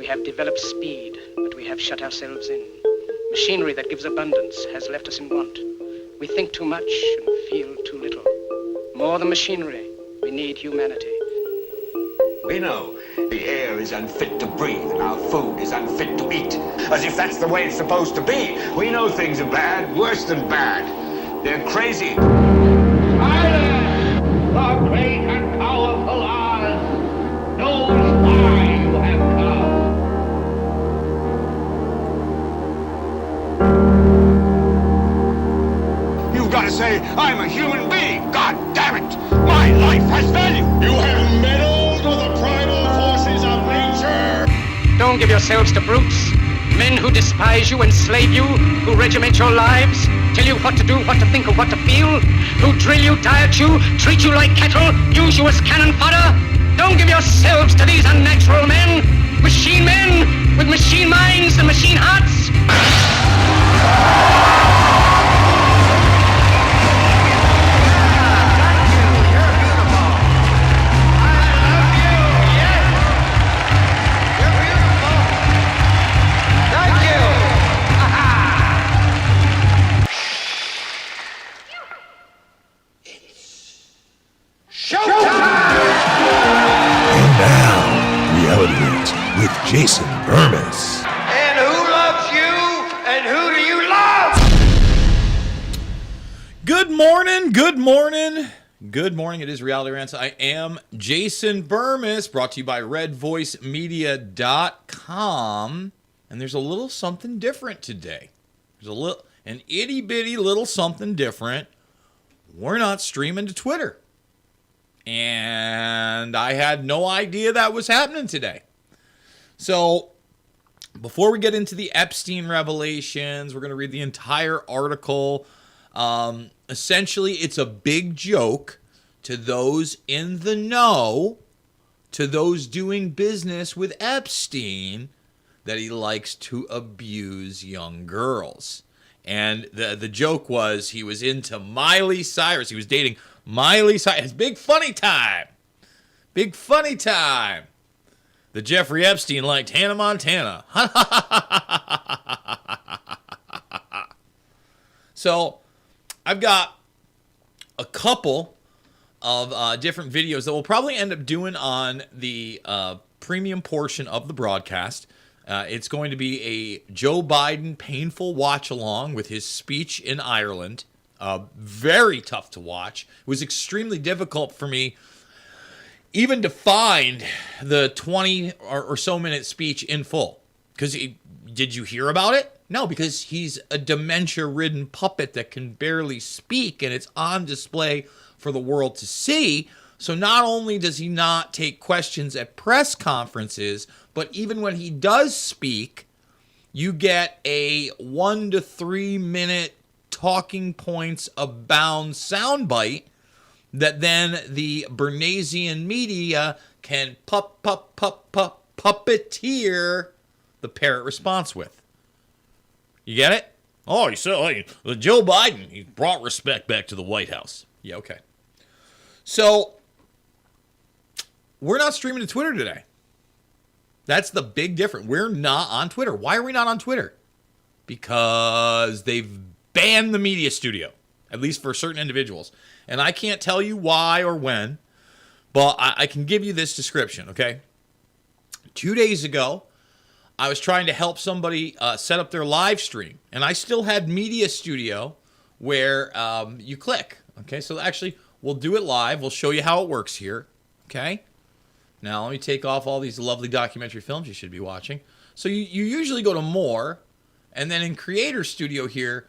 We have developed speed, but we have shut ourselves in. Machinery that gives abundance has left us in want. We think too much and feel too little. More than machinery, we need humanity. We know the air is unfit to breathe and our food is unfit to eat. As if that's the way it's supposed to be. We know things are bad, worse than bad. They're crazy. Cyrus, the great and powerful Oz, knows why you have come. You've got to say, I'm a human being. God damn it. My life has value. You have meddled with the primal forces of nature. Don't give yourselves to brutes, men who despise you, enslave you, who regiment your lives, tell you what to do, what to think, or what to feel, who drill you, diet you, treat you like cattle, use you as cannon fodder. Don't give yourselves to these unnatural men with machine minds and machine hearts. With Jason Bermas. And who loves you? And who do you love? Good morning, good morning. Good morning, it is Reality Rants. I am Jason Bermas, brought to you by redvoicemedia.com. And there's a little something different today. There's an itty bitty little something different. We're not streaming to Twitter. And I had no idea that was happening today. So, before we get into the Epstein revelations, we're going to read the entire article. Essentially, it's a big joke to those in the know, to those doing business with Epstein, that he likes to abuse young girls. And the joke was he was into Miley Cyrus. He was dating Miley Cyrus. Big funny time. Big funny time. The Jeffrey Epstein liked Hannah Montana. So, I've got a couple of different videos that we'll probably end up doing on the premium portion of the broadcast. It's going to be a Joe Biden painful watch-along with his speech in Ireland. Very tough to watch. It was extremely difficult for me even to find the 20 or so minute speech in full. Because did you hear about it? No, because he's a dementia-ridden puppet that can barely speak, and it's on display for the world to see. So not only does he not take questions at press conferences, but even when he does speak, you get a 1 to 3 minute talking points abound soundbite that then the Bernaysian media can puppeteer the parrot response with. You get it? Oh, you said Joe Biden, he brought respect back to the White House. Yeah, okay. So, we're not streaming to Twitter today. That's the big difference. We're not on Twitter. Why are we not on Twitter? Because they've banned the media studio, at least for certain individuals. And I can't tell you why or when, but I can give you this description, okay? 2 days ago, I was trying to help somebody set up their live stream, and I still had Media Studio where you click, okay? So actually, we'll do it live. We'll show you how it works here, okay? Now, let me take off all these lovely documentary films you should be watching. So you usually go to More, and then in Creator Studio here,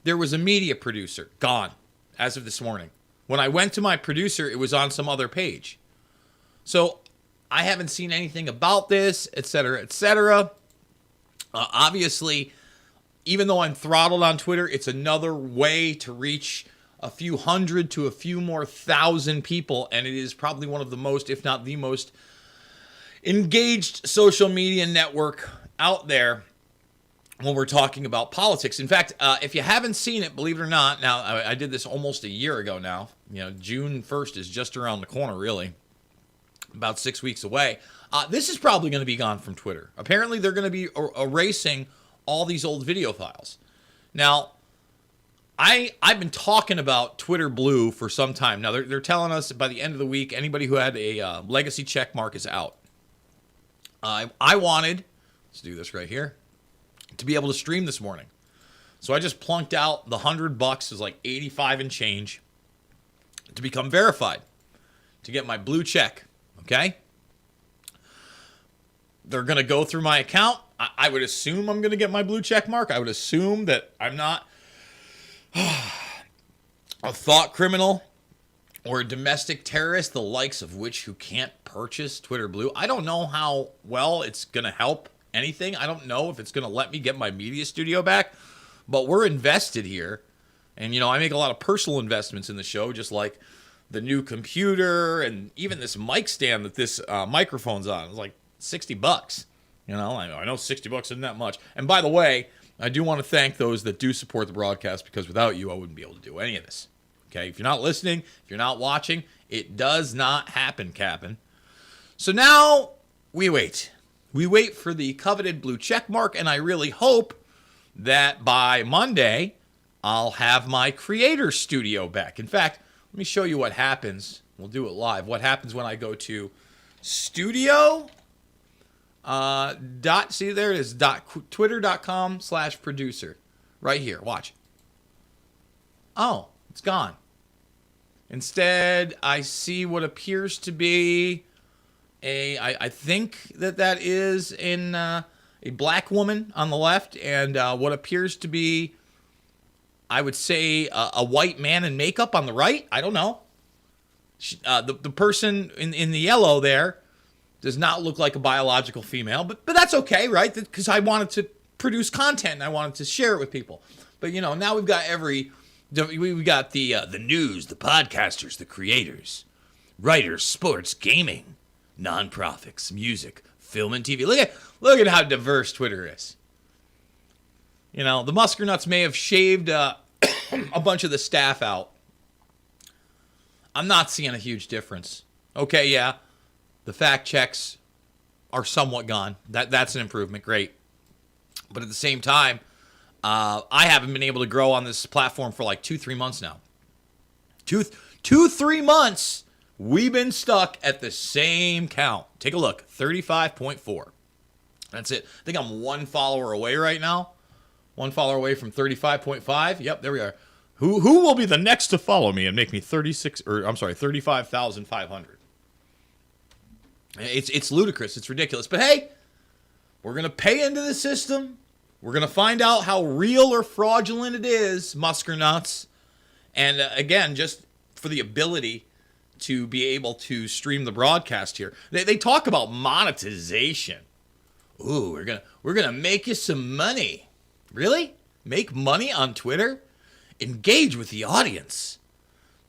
there was a media producer, gone, as of this morning. When I went to my producer, it was on some other page. So I haven't seen anything about this, etc., etc. Obviously, even though I'm throttled on Twitter, it's another way to reach a few hundred to a few more thousand people, and it is probably one of the most, if not the most, engaged social media network out there when we're talking about politics. In fact, if you haven't seen it, believe it or not, now I did this almost a year ago now. You know, June 1st is just around the corner, really. about 6 weeks away. This is probably going to be gone from Twitter. Apparently, they're going to be erasing all these old video files. Now, I've been talking about Twitter Blue for some time. Now, they're telling us by the end of the week, anybody who had a legacy check mark is out. I wanted, let's do this right here, to be able to stream this morning. So I just plunked out the $100, is like 85 and change, to become verified, to get my blue check, okay? They're going to go through my account. I would assume I'm going to get my blue check mark. I would assume that I'm not a thought criminal or a domestic terrorist, the likes of which who can't purchase Twitter Blue. I don't know how well it's going to help anything. I don't know if it's going to let me get my media studio back, but we're invested here. And, I make a lot of personal investments in the show, just like the new computer and even this mic stand that this microphone's on. It's like $60. I know $60 isn't that much. And by the way, I do want to thank those that do support the broadcast, because without you, I wouldn't be able to do any of this. Okay, if you're not listening, if you're not watching, it does not happen, Captain. So now we wait. We wait for the coveted blue check mark, and I really hope that by Monday, I'll have my creator studio back. In fact, let me show you what happens. We'll do it live. What happens when I go to studio? See, there it is. Twitter.com/producer. Right here. Watch. Oh, it's gone. Instead, I see what appears to be I think that is in a black woman on the left, and what appears to be, I would say, a white man in makeup on the right. I don't know. The person in the yellow there does not look like a biological female, but that's okay, right? Because I wanted to produce content and I wanted to share it with people. But now we've got we got the news, the podcasters, the creators, writers, sports, gaming, nonprofits, music, film and TV. Look at how diverse Twitter is. The Muskernuts may have shaved a bunch of the staff out. I'm not seeing a huge difference. Okay, yeah, the fact checks are somewhat gone. That's an improvement. Great. But at the same time, I haven't been able to grow on this platform for like 2-3 months now. 2-3 months, we've been stuck at the same count. Take a look, 35.4. That's it. I think I'm 1 follower away right now. 1 follower away from 35.5. Yep, there we are. Who will be the next to follow me and make me 35,500? It's ludicrous. It's ridiculous. But hey, we're going to pay into the system. We're going to find out how real or fraudulent it is, Muskernuts. And again, just for the ability to be able to stream the broadcast here. They talk about monetization. Ooh, we're gonna make you some money. Really? Make money on Twitter? Engage with the audience.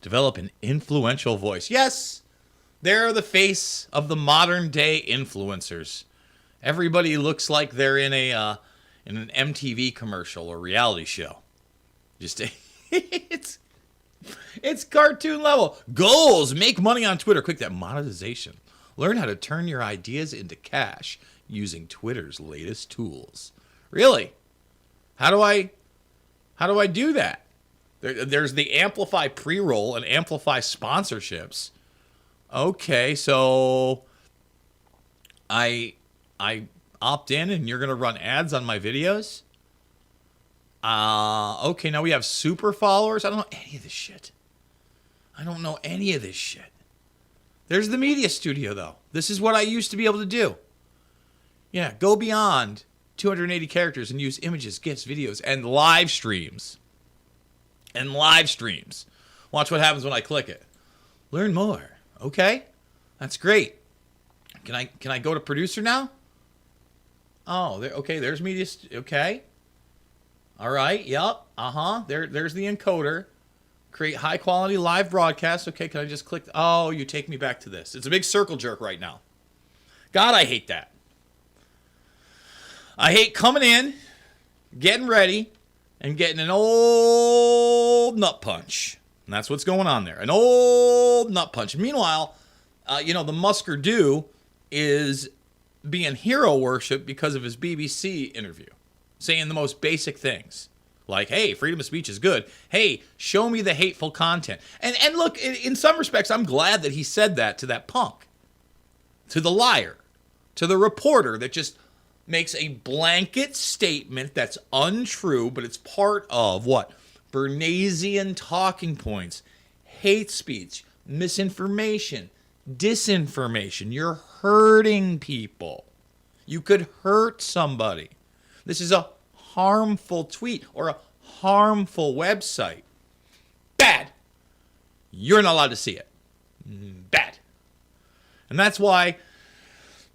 Develop an influential voice. Yes, they're the face of the modern day influencers. Everybody looks like they're in an MTV commercial or reality show. Just it's cartoon level. Goals: make money on Twitter. Quick, that monetization. Learn how to turn your ideas into cash using Twitter's latest tools. Really? How do I do that? There's the Amplify pre-roll and Amplify sponsorships. Okay, so I opt in and you're going to run ads on my videos? Okay, now we have super followers. I don't know any of this shit. There's the media studio, though. This is what I used to be able to do. Yeah, go beyond 280 characters and use images, GIFs, videos, and live streams. Watch what happens when I click it. Learn more. Okay, that's great. Can I go to producer now? Oh, okay. There's media. Okay. All right. Yep. There's the encoder. Create high quality live broadcast. Okay. Can I just click? Oh, you take me back to this. It's a big circle jerk right now. God, I hate that. I hate coming in, getting ready, and getting an old nut punch. And that's what's going on there. An old nut punch. Meanwhile, the Musker do is being hero worship because of his BBC interview, saying the most basic things. Like, hey, freedom of speech is good. Hey, show me the hateful content. And look, in some respects, I'm glad that he said that to that punk, to the liar, to the reporter that just makes a blanket statement that's untrue, but it's part of what? Bernaysian talking points, hate speech, misinformation, disinformation. You're hurting people. You could hurt somebody. This is a harmful tweet or a harmful website. Bad. You're not allowed to see it. Bad. And that's why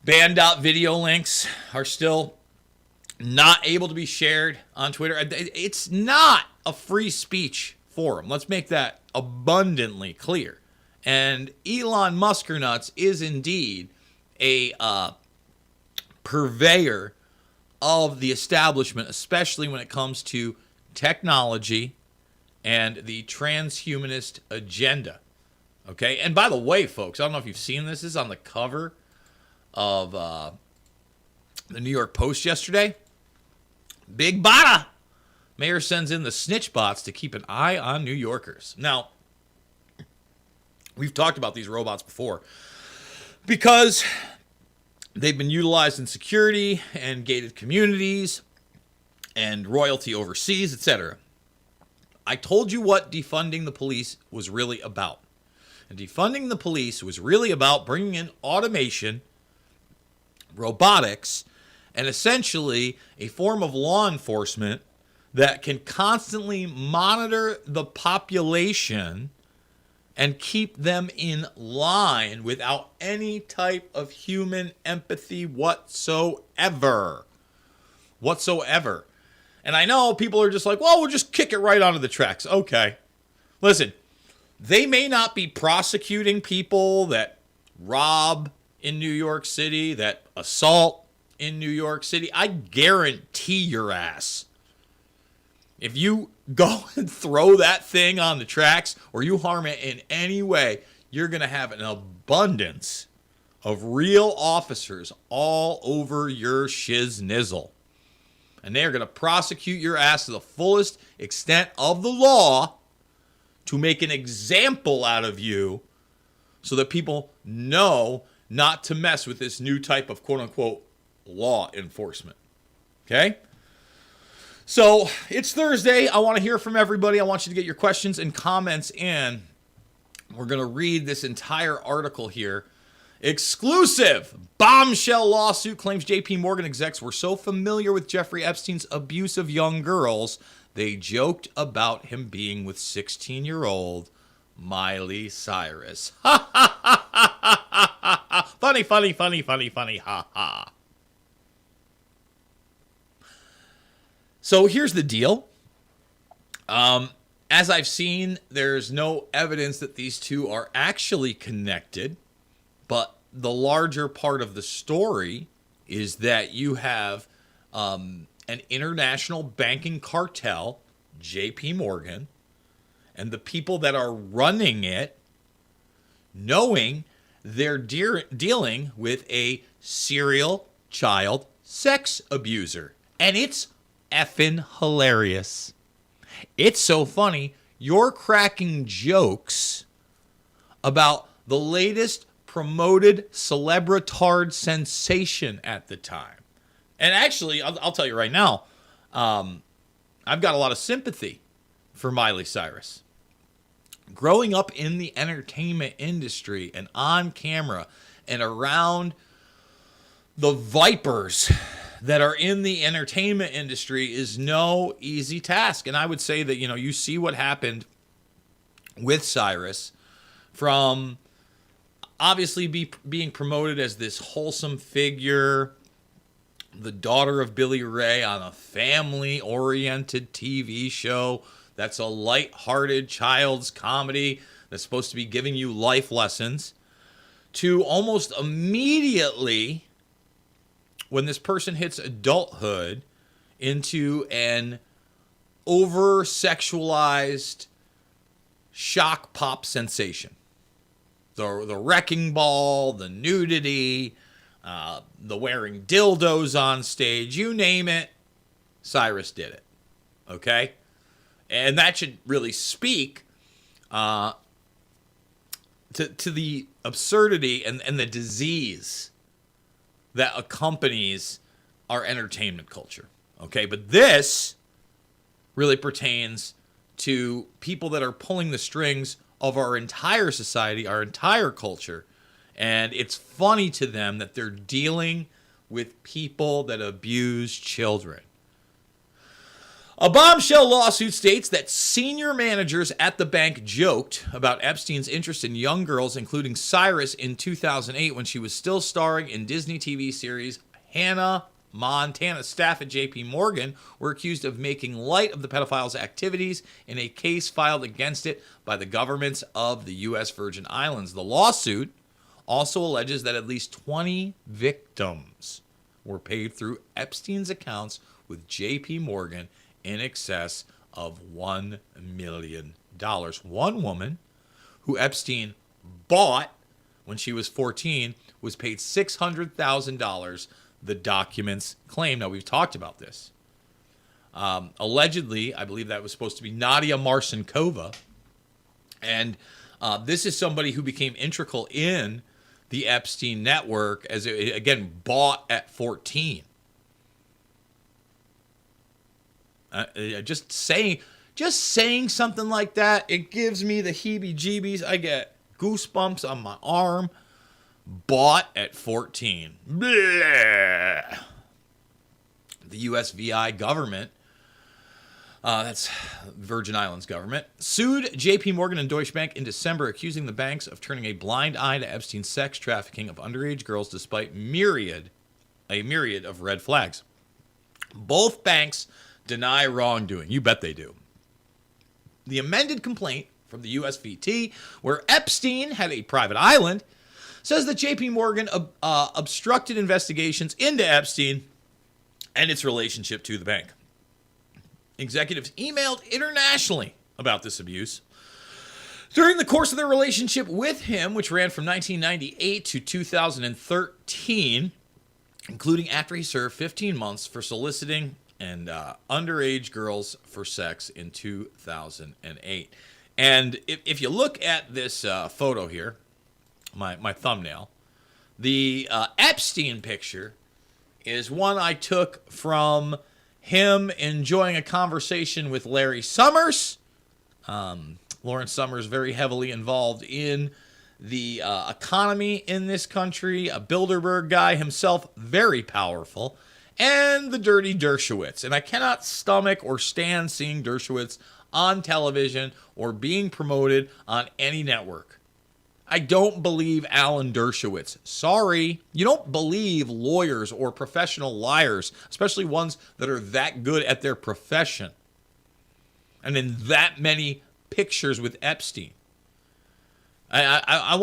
banned out video links are still not able to be shared on Twitter. It's not a free speech forum. Let's make that abundantly clear. And Elon Muskernuts is indeed a purveyor of the establishment, especially when it comes to technology and the transhumanist agenda. Okay? And by the way, folks, I don't know if you've seen this. This is on the cover of the New York Post yesterday. Big bada! Mayor sends in the snitch bots to keep an eye on New Yorkers. Now, we've talked about these robots before because they've been utilized in security and gated communities and royalty overseas, etc. I told you what defunding the police was really about. And defunding the police was really about bringing in automation, robotics, and essentially a form of law enforcement that can constantly monitor the population and keep them in line without any type of human empathy whatsoever. And I know people are just like, well, we'll just kick it right onto the tracks. Okay. Listen, they may not be prosecuting people that rob in New York City, that assault in New York City. I guarantee your ass, if you go and throw that thing on the tracks or you harm it in any way, you're going to have an abundance of real officers all over your shiznizzle. And they are going to prosecute your ass to the fullest extent of the law to make an example out of you so that people know not to mess with this new type of quote-unquote law enforcement. Okay? So it's Thursday. I want to hear from everybody. I want you to get your questions and comments in. We're going to read this entire article here. Exclusive bombshell lawsuit claims JP Morgan execs were so familiar with Jeffrey Epstein's abuse of young girls, they joked about him being with 16-year-old Miley Cyrus. Ha ha ha ha ha ha. Funny, funny, funny, funny, funny, ha ha. So here's the deal. As I've seen, there's no evidence that these two are actually connected. But the larger part of the story is that you have an international banking cartel, JP Morgan, and the people that are running it, knowing they're dealing with a serial child sex abuser. And it's effing hilarious. It's so funny. You're cracking jokes about the latest promoted celebritard sensation at the time. And actually, I'll tell you right now, I've got a lot of sympathy for Miley Cyrus. Growing up in the entertainment industry and on camera and around the vipers that are in the entertainment industry is no easy task. And I would say that, you see what happened with Cyrus from obviously being promoted as this wholesome figure, the daughter of Billy Ray on a family-oriented TV show that's a light-hearted child's comedy that's supposed to be giving you life lessons, to almost immediately, when this person hits adulthood, into an over-sexualized shock pop sensation. The wrecking ball, the nudity, the wearing dildos on stage, you name it, Cyrus did it. Okay? And that should really speak to the absurdity and the disease that accompanies our entertainment culture. Okay? But this really pertains to people that are pulling the strings of our entire society, our entire culture. And it's funny to them that they're dealing with people that abuse children. A bombshell lawsuit states that senior managers at the bank joked about Epstein's interest in young girls, including Cyrus in 2008 when she was still starring in Disney TV series Hannah Montana. Staff at JP Morgan were accused of making light of the pedophile's activities in a case filed against it by the governments of the U.S. Virgin Islands. The lawsuit also alleges that at least 20 victims were paid through Epstein's accounts with JP Morgan in excess of $1 million. One woman who Epstein bought when she was 14 was paid $600,000, the documents claim. Now, we've talked about this. Allegedly, I believe that was supposed to be Nadia Marcinkova. And this is somebody who became integral in the Epstein network, as it, again, bought at 14. Just saying something like that, it gives me the heebie-jeebies. I get goosebumps on my arm. Bought at 14. Blech. The USVI government, that's Virgin Islands government, sued JP Morgan and Deutsche Bank in December, accusing the banks of turning a blind eye to Epstein's sex trafficking of underage girls despite a myriad of red flags. Both banks deny wrongdoing. You bet they do. The amended complaint from the USVT, where Epstein had a private island, says that JP Morgan obstructed investigations into Epstein and its relationship to the bank. Executives emailed internationally about this abuse. During the course of their relationship with him, which ran from 1998 to 2013, including after he served 15 months for soliciting and underage girls for sex in 2008. And if you look at this photo here, my thumbnail, the Epstein picture is one I took from him enjoying a conversation with Larry Summers. Lawrence Summers very heavily involved in the economy in this country, a Bilderberg guy himself, very powerful, and the dirty Dershowitz. And I cannot stomach or stand seeing Dershowitz on television or being promoted on any network. I don't believe Alan Dershowitz. Sorry. You don't believe lawyers or professional liars, especially ones that are that good at their profession and in that many pictures with Epstein. I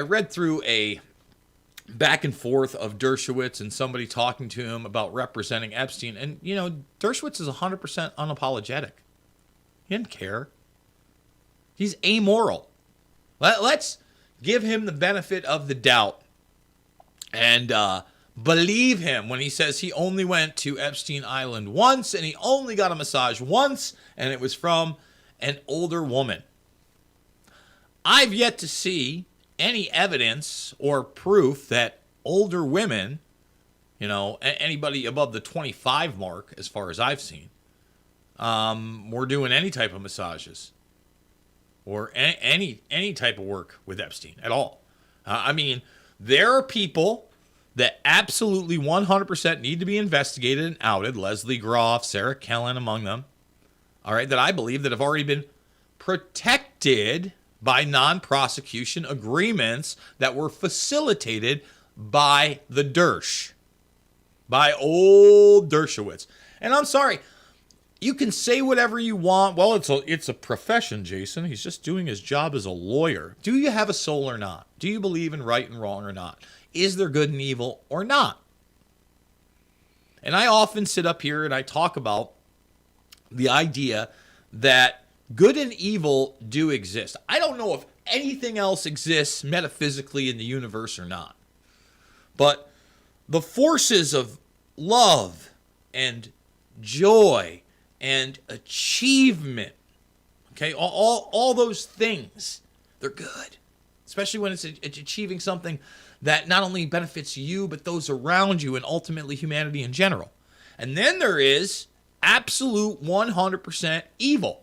read through a back and forth of Dershowitz and somebody talking to him about representing Epstein. And, you know, Dershowitz is 100% unapologetic. He didn't care. He's amoral. Let's give him the benefit of the doubt and believe him when he says he only went to Epstein Island once and he only got a massage once and it was from an older woman. I've yet to see any evidence or proof that older women, you know, anybody above the 25 mark, as far as I've seen, were doing any type of massages or any type of work with Epstein at all. I mean, there are people that absolutely 100% need to be investigated and outed. Leslie Groff, Sarah Kellen among them. All right, that I believe that have already been protected by non-prosecution agreements that were facilitated by the Dersh, by old Dershowitz. And I'm sorry, you can say whatever you want. Well, it's a profession, Jason. He's just doing his job as a lawyer. Do you have a soul or not? Do you believe in right and wrong or not? Is there good and evil or not? And I often sit up here and I talk about the idea that good and evil do exist. I don't know if anything else exists metaphysically in the universe or not. But the forces of love and joy and achievement, okay, all those things, they're good. Especially when it's achieving something that not only benefits you, but those around you and ultimately humanity in general. And then there is absolute 100% evil.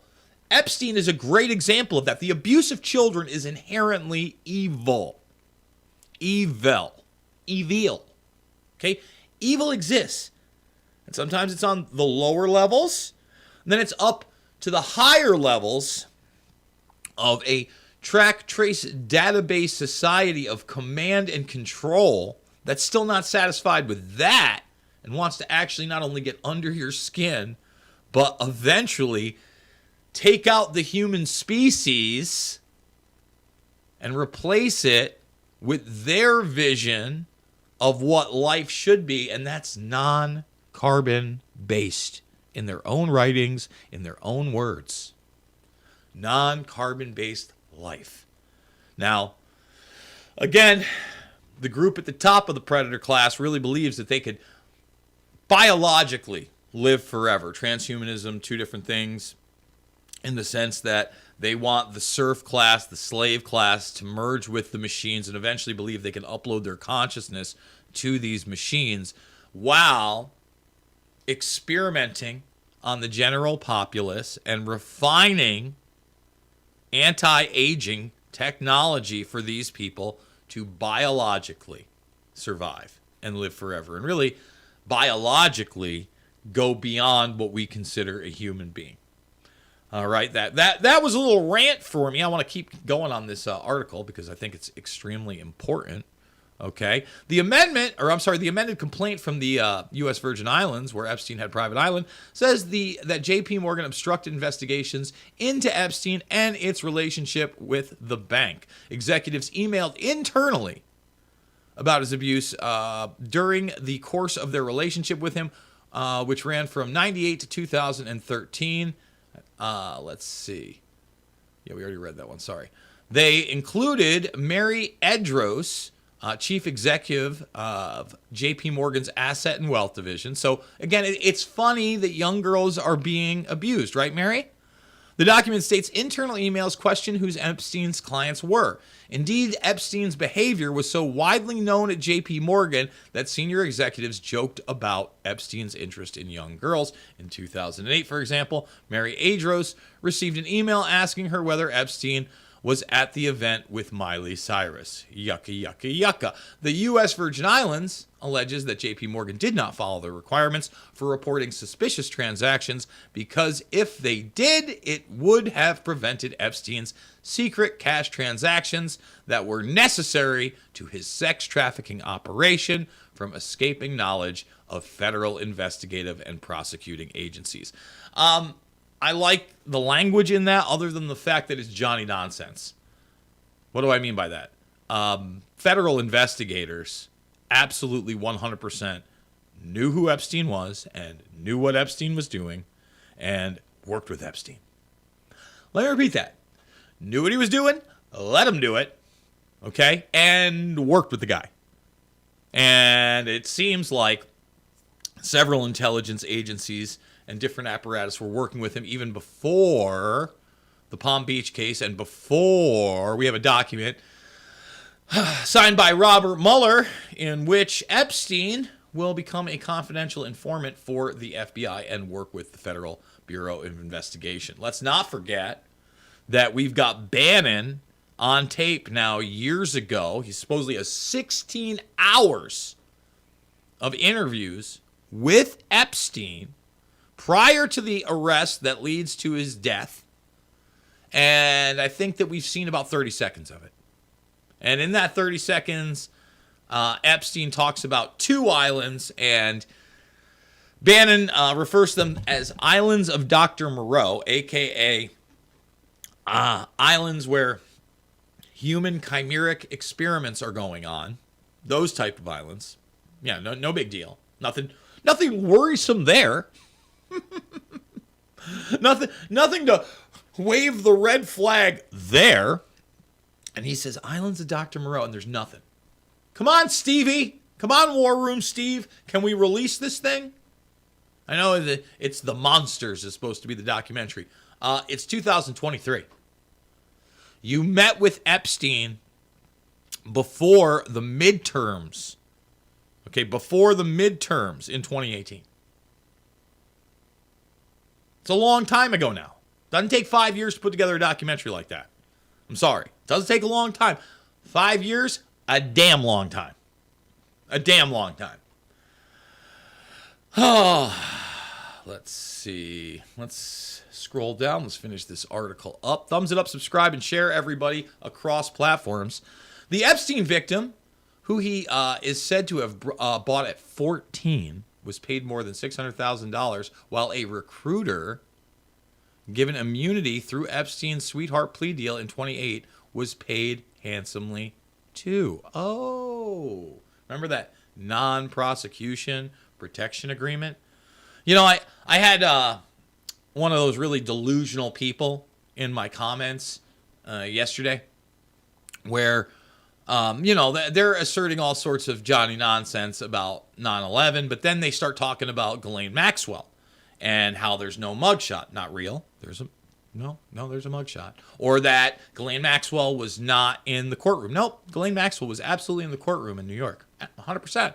Epstein is a great example of that. The abuse of children is inherently evil. Evil. Okay? Evil exists. And sometimes it's on the lower levels, and then it's up to the higher levels of a track, trace, database society of command and control that's still not satisfied with that and wants to actually not only get under your skin, but eventually take out the human species and replace it with their vision of what life should be, and that's non-carbon based in their own writings, in their own words. Non-carbon based life. Now, again, the group at the top of the predator class really believes that they could biologically live forever. Transhumanism, two different things, in the sense that they want the serf class, the slave class, to merge with the machines and eventually believe they can upload their consciousness to these machines while experimenting on the general populace and refining anti-aging technology for these people to biologically survive and live forever. And really, biologically go beyond what we consider a human being. All right, that was a little rant for me. I want to keep going on this article because I think it's extremely important. Okay, the amended complaint from the U.S. Virgin Islands, where Epstein had private island, says that J.P. Morgan obstructed investigations into Epstein and its relationship with the bank. Executives emailed internally about his abuse during the course of their relationship with him, which ran from 1998 to 2013. Let's see. Yeah, we already read that one. Sorry. They included Mary Edros, chief executive of J.P. Morgan's Asset and Wealth Division. So, again, it's funny that young girls are being abused, right, Mary? The document states internal emails question who Epstein's clients were. Indeed, Epstein's behavior was so widely known at J.P. Morgan that senior executives joked about Epstein's interest in young girls. In 2008, for example, Mary Edros received an email asking her whether Epstein was at the event with Miley Cyrus. Yucca, yucca, yucca. The U.S. Virgin Islands alleges that J.P. Morgan did not follow the requirements for reporting suspicious transactions because if they did, it would have prevented Epstein's secret cash transactions that were necessary to his sex trafficking operation from escaping knowledge of federal investigative and prosecuting agencies. I like the language in that, other than the fact that it's Johnny nonsense. What do I mean by that? Federal investigators absolutely 100% knew who Epstein was and knew what Epstein was doing and worked with Epstein. Let me repeat that. Knew what he was doing, let him do it, okay, and worked with the guy. And it seems like several intelligence agencies and different apparatus were working with him even before the Palm Beach case and before we have a document signed by Robert Mueller in which Epstein will become a confidential informant for the FBI and work with the Federal Bureau of Investigation. Let's not forget that we've got Bannon on tape now years ago. He supposedly has 16 hours of interviews with Epstein prior to the arrest that leads to his death. And I think that we've seen about 30 seconds of it. And in that 30 seconds, Epstein talks about two islands, and Bannon refers to them as islands of Dr. Moreau, a.k.a. Islands where human chimeric experiments are going on. Those type of islands. Yeah, no big deal. Nothing worrisome there. Nothing to wave the red flag there. And he says, Islands of Dr. Moreau, and there's nothing. Come on, Stevie. Come on, War Room Steve. Can we release this thing? I know that it's The Monsters is supposed to be the documentary. It's 2023. You met with Epstein before the midterms. Okay, before the midterms in 2018. It's a long time ago now. Doesn't take 5 years to put together a documentary like that. I'm sorry. Doesn't take a long time. 5 years, a damn long time. A damn long time. Oh, let's see. Let's scroll down. Let's finish this article up. Thumbs it up, subscribe, and share, everybody, across platforms. The Epstein victim, who he is said to have bought at 14, was paid more than $600,000, while a recruiter given immunity through Epstein's sweetheart plea deal in 2008 was paid handsomely too. Oh, remember that non-prosecution protection agreement? You know, I had one of those really delusional people in my comments yesterday where, they're asserting all sorts of Johnny nonsense about 9/11, but then they start talking about Ghislaine Maxwell and how there's no mugshot. Not real. There's a mugshot. Or that Ghislaine Maxwell was not in the courtroom. Nope, Ghislaine Maxwell was absolutely in the courtroom in New York. 100%.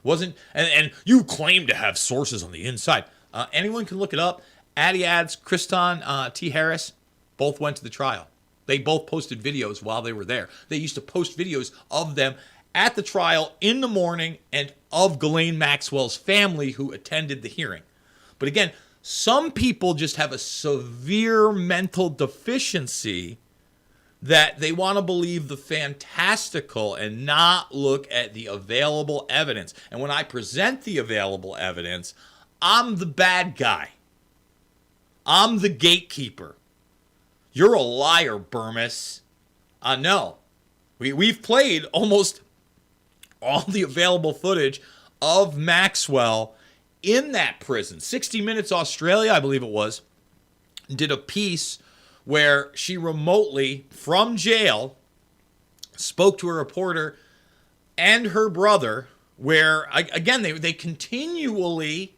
Wasn't, and you claim to have sources on the inside. Anyone can look it up. Addy Ads, Kriston T. Harris, both went to the trial. They both posted videos while they were there. They used to post videos of them at the trial in the morning and of Ghislaine Maxwell's family who attended the hearing. But again, some people just have a severe mental deficiency that they want to believe the fantastical and not look at the available evidence. And when I present the available evidence, I'm the bad guy. I'm the gatekeeper. You're a liar, Bermas. No. We've played almost all the available footage of Maxwell in that prison. 60 Minutes Australia, I believe it was, did a piece where she remotely, from jail, spoke to a reporter and her brother, where, again, they continually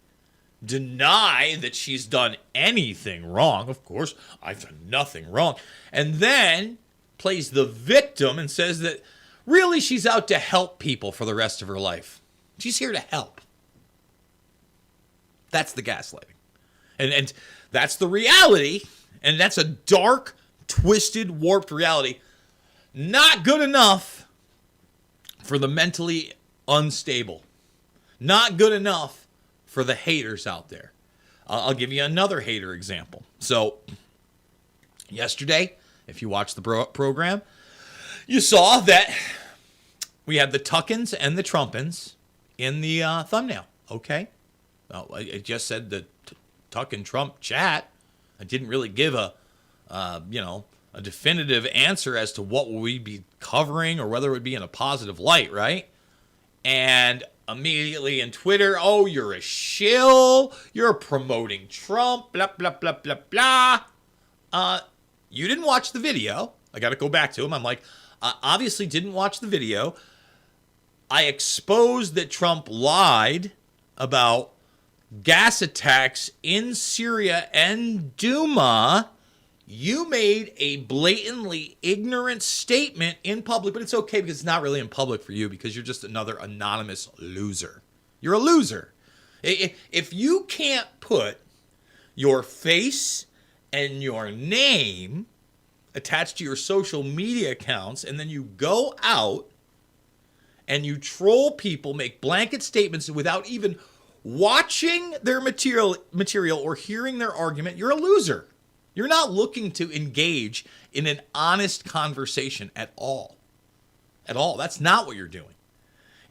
deny that she's done anything wrong. Of course, I've done nothing wrong. And then plays the victim and says that really she's out to help people for the rest of her life. She's here to help. That's the gaslighting. And that's the reality. And that's a dark, twisted, warped reality. Not good enough for the mentally unstable. Not good enough for the haters out there. I'll give you another hater example. So, yesterday, if you watched the program, you saw that we had the Tuckins and the Trumpins in the thumbnail. Okay? Well, I just said the Tuck and Trump chat. I didn't really give a definitive answer as to what we'd be covering or whether it would be in a positive light, right? And immediately in Twitter, oh, you're a shill, you're promoting Trump, blah, blah, blah, blah, blah. You didn't watch the video. I got to go back to him. I'm like, obviously didn't watch the video. I exposed that Trump lied about gas attacks in Syria and Duma. You made a blatantly ignorant statement in public, but it's okay because it's not really in public for you because you're just another anonymous loser. You're a loser. If you can't put your face and your name attached to your social media accounts and then you go out and you troll people, make blanket statements without even watching their material or hearing their argument, you're a loser. You're not looking to engage in an honest conversation at all. At all. That's not what you're doing.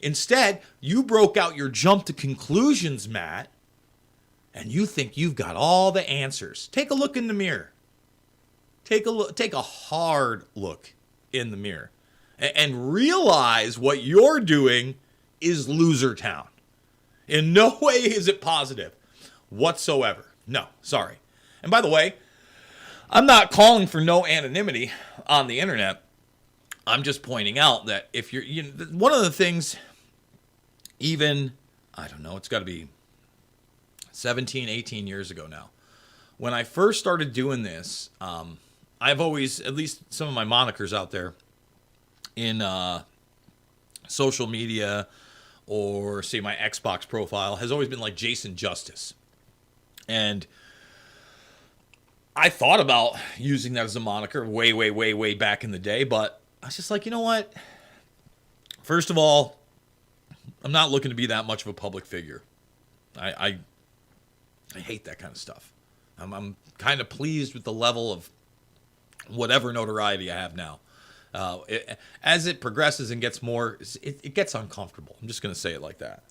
Instead, you broke out your jump to conclusions, Matt, and you think you've got all the answers. Take a look in the mirror. Take a hard look in the mirror and realize what you're doing is loser town. In no way is it positive whatsoever. No, sorry. And by the way, I'm not calling for no anonymity on the internet. I'm just pointing out that if one of the things, even, I don't know, it's got to be 17, 18 years ago now. When I first started doing this, I've always, at least some of my monikers out there in social media or say my Xbox profile has always been like Jason Justice. And I thought about using that as a moniker way back in the day, but I was just like, you know what? First of all, I'm not looking to be that much of a public figure. I hate that kind of stuff. I'm kind of pleased with the level of whatever notoriety I have now. As it progresses and gets more, it gets uncomfortable. I'm just going to say it like that.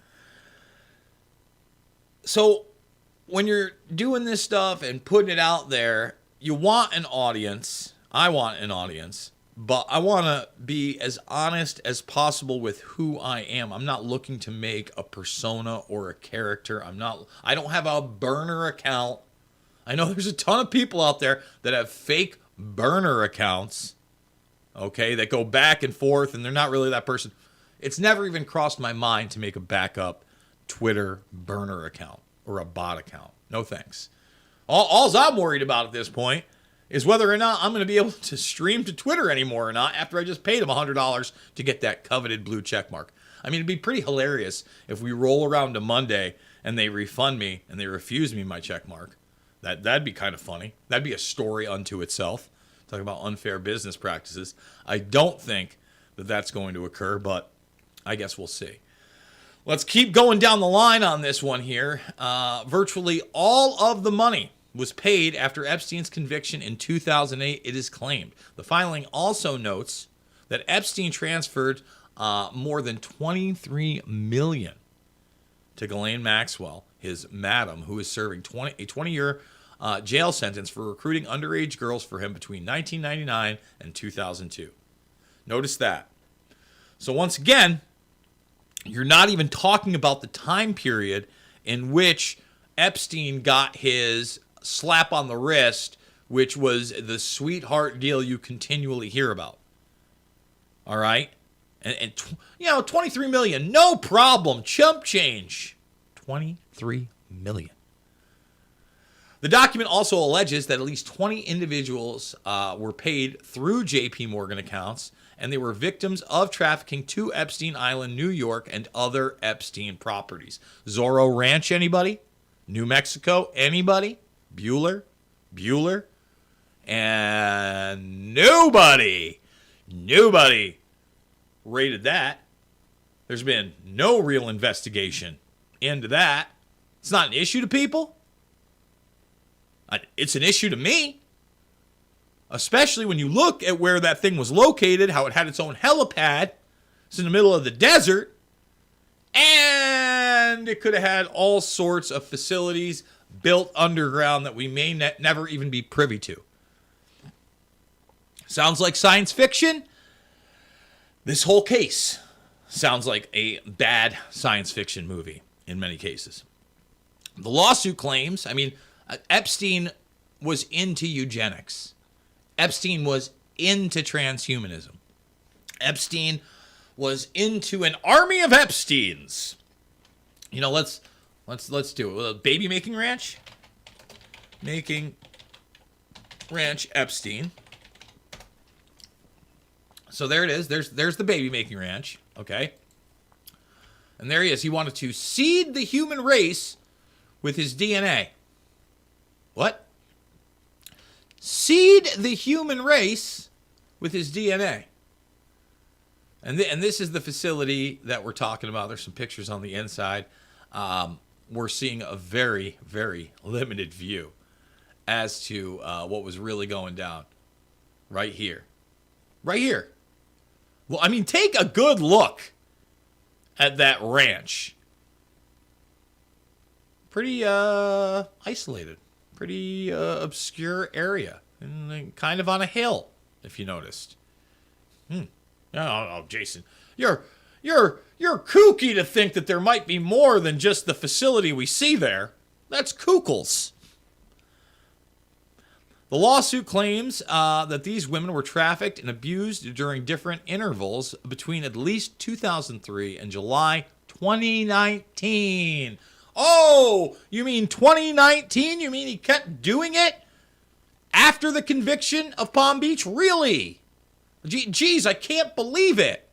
So when you're doing this stuff and putting it out there, you want an audience. I want an audience, but I want to be as honest as possible with who I am. I'm not looking to make a persona or a character. I don't have a burner account. I know there's a ton of people out there that have fake burner accounts, okay, that go back and forth, and they're not really that person. It's never even crossed my mind to make a backup Twitter burner account or a bot account. No thanks. All I'm worried about at this point is whether or not I'm going to be able to stream to Twitter anymore or not after I just paid them $100 to get that coveted blue check mark. I mean, it'd be pretty hilarious if we roll around to Monday and they refund me and they refuse me my check mark. That'd be kind of funny. That'd be a story unto itself. Talking about unfair business practices. I don't think that that's going to occur, but I guess we'll see. Let's keep going down the line on this one here. Virtually all of the money was paid after Epstein's conviction in 2008, it is claimed. The filing also notes that Epstein transferred more than $23 million to Ghislaine Maxwell, his madam, who is serving a 20-year jail sentence for recruiting underage girls for him between 1999 and 2002. Notice that. So once again, you're not even talking about the time period in which Epstein got his slap on the wrist, which was the sweetheart deal you continually hear about. All right? And 23 million, no problem, chump change. 23 million. The document also alleges that at least 20 individuals were paid through JP Morgan accounts, and they were victims of trafficking to Epstein Island, New York, and other Epstein properties. Zorro Ranch, anybody? New Mexico, anybody? Bueller? And nobody rated that. There's been no real investigation into that. It's not an issue to people. It's an issue to me. Especially when you look at where that thing was located, how it had its own helipad. It's in the middle of the desert. And it could have had all sorts of facilities built underground that we may never even be privy to. Sounds like science fiction? This whole case sounds like a bad science fiction movie in many cases. The lawsuit claims, Epstein was into eugenics. Epstein was into transhumanism. Epstein was into an army of Epsteins. Let's do it. Baby making ranch? Making ranch Epstein. So there it is. There's the baby making ranch. Okay. And there he is. He wanted to seed the human race with his DNA. What? Seed the human race with his DNA. And this is the facility that we're talking about. There's some pictures on the inside. We're seeing a very, very limited view as to what was really going down right here. Right here. Well, take a good look at that ranch. Pretty isolated. Pretty obscure area. And kind of on a hill, if you noticed. Oh, Jason, you're kooky to think that there might be more than just the facility we see there. That's kookles. The lawsuit claims that these women were trafficked and abused during different intervals between at least 2003 and July 2019. Oh, you mean 2019? You mean he kept doing it after the conviction of Palm Beach? Really? Geez, I can't believe it.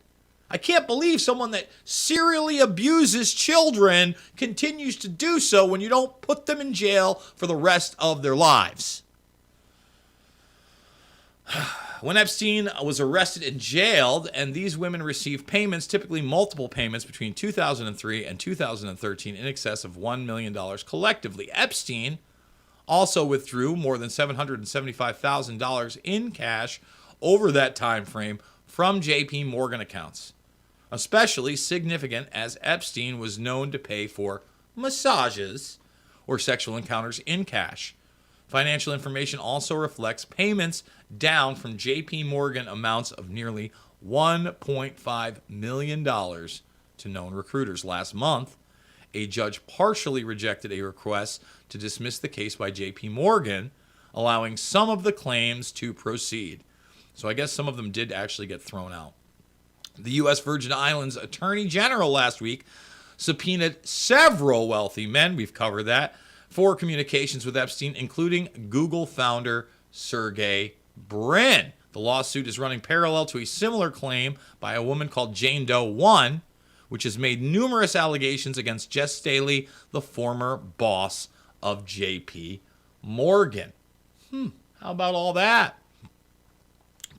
I can't believe someone that serially abuses children continues to do so when you don't put them in jail for the rest of their lives. When Epstein was arrested and jailed, and these women received payments, typically multiple payments between 2003 and 2013 in excess of $1 million collectively. Epstein also withdrew more than $775,000 in cash over that time frame from JP Morgan accounts. Especially significant as Epstein was known to pay for massages or sexual encounters in cash. Financial information also reflects payments down from JP Morgan amounts of nearly $1.5 million to known recruiters. Last month, a judge partially rejected a request to dismiss the case by JP Morgan, allowing some of the claims to proceed. So I guess some of them did actually get thrown out. The U.S. Virgin Islands Attorney General last week subpoenaed several wealthy men, we've covered that, for communications with Epstein, including Google founder Sergey Brin. The lawsuit is running parallel to a similar claim by a woman called Jane Doe 1, which has made numerous allegations against Jess Staley, the former boss of JP Morgan. How about all that?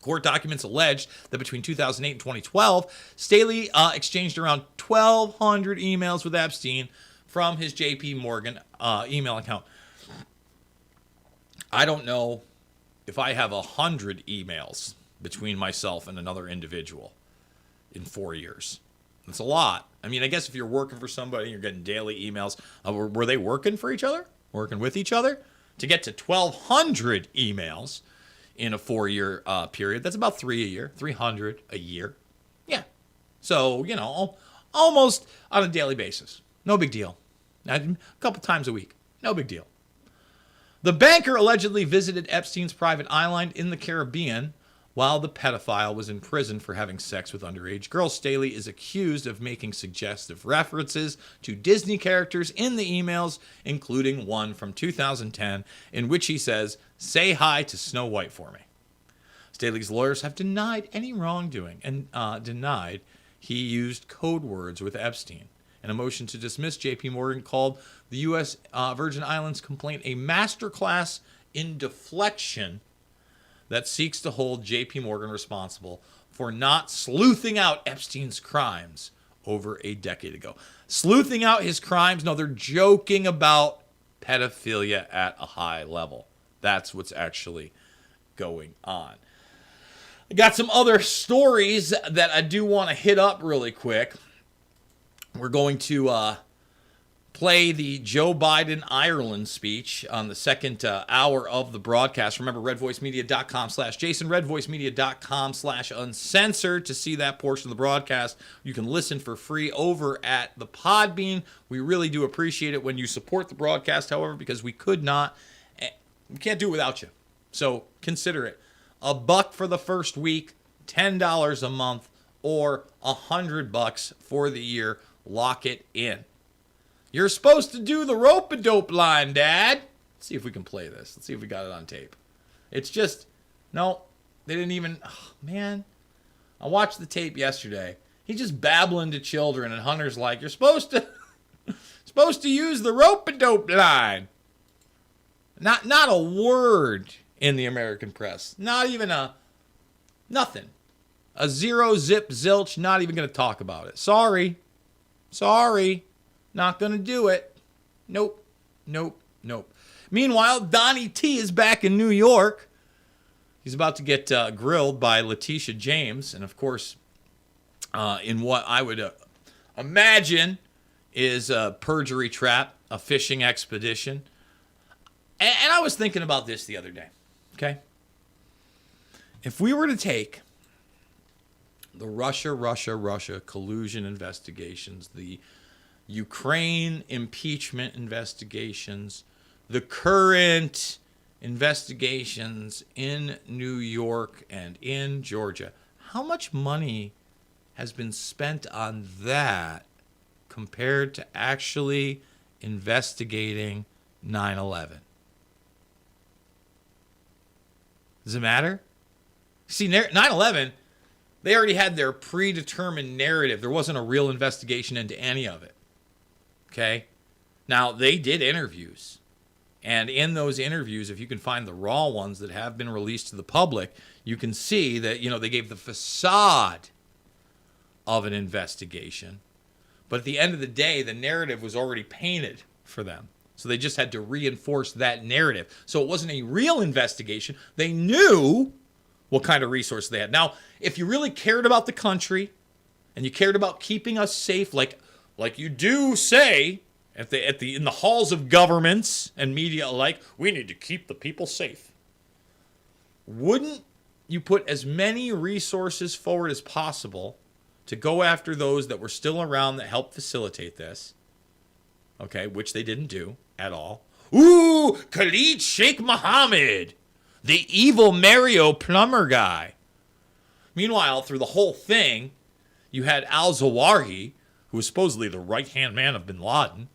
Court documents alleged that between 2008 and 2012, Staley exchanged around 1,200 emails with Epstein from his JP Morgan email account. I don't know if I have 100 emails between myself and another individual in 4 years. That's a lot. I mean, I guess if you're working for somebody and you're getting daily emails, were they working for each other? Working with each other? To get to 1,200 emails in a 4-year period, that's about 3 a year, 300 a year. Yeah. So, almost on a daily basis. No big deal. A couple times a week. No big deal. The banker allegedly visited Epstein's private island in the Caribbean while the pedophile was in prison for having sex with underage girls. Staley is accused of making suggestive references to Disney characters in the emails, including one from 2010 in which he says, "Say hi to Snow White for me." Staley's lawyers have denied any wrongdoing and denied he used code words with Epstein. In a motion to dismiss, JP Morgan called the U.S. Virgin Islands complaint a masterclass in deflection that seeks to hold JP Morgan responsible for not sleuthing out Epstein's crimes over a decade ago. Sleuthing out his crimes? No, they're joking about pedophilia at a high level. That's what's actually going on. I got some other stories that I do want to hit up really quick. We're going to play the Joe Biden Ireland speech on the second hour of the broadcast. Remember, redvoicemedia.com/Jason, redvoicemedia.com/uncensored to see that portion of the broadcast. You can listen for free over at the Podbean. We really do appreciate it when you support the broadcast, however, because we can't do it without you. So consider it. $1 for the first week, $10 a month, or $100 for the year. Lock it in. You're supposed to do the rope-a-dope line, Dad. Let's see if we can play this. Let's see if we got it on tape. It's just, no, they didn't even, oh, man. I watched the tape yesterday. He's just babbling to children, and Hunter's like, you're supposed to use the rope-a-dope line. Not a word in the American press. Not even nothing. A zero, zip, zilch, not even going to talk about it. Sorry. Not going to do it. Nope. Meanwhile, Donnie T is back in New York. He's about to get grilled by Letitia James. And, of course, in what I would imagine is a perjury trap, a fishing expedition. And I was thinking about this the other day, okay? If we were to take the Russia collusion investigations, the Ukraine impeachment investigations, the current investigations in New York and in Georgia. How much money has been spent on that compared to actually investigating 9/11? Does it matter? See, 9/11, they already had their predetermined narrative. There wasn't a real investigation into any of it. Okay? Now, they did interviews. And in those interviews, if you can find the raw ones that have been released to the public, you can see that, they gave the facade of an investigation. But at the end of the day, the narrative was already painted for them. So they just had to reinforce that narrative. So it wasn't a real investigation. They knew what kind of resources they had. Now, if you really cared about the country and you cared about keeping us safe, like you do say in the halls of governments and media alike, we need to keep the people safe. Wouldn't you put as many resources forward as possible to go after those that were still around that helped facilitate this? Okay, which they didn't do at all. Ooh, Khalid Sheikh Mohammed, the evil Mario plumber guy. Meanwhile, through the whole thing, you had al-Zawahiri, who was supposedly the right-hand man of bin Laden,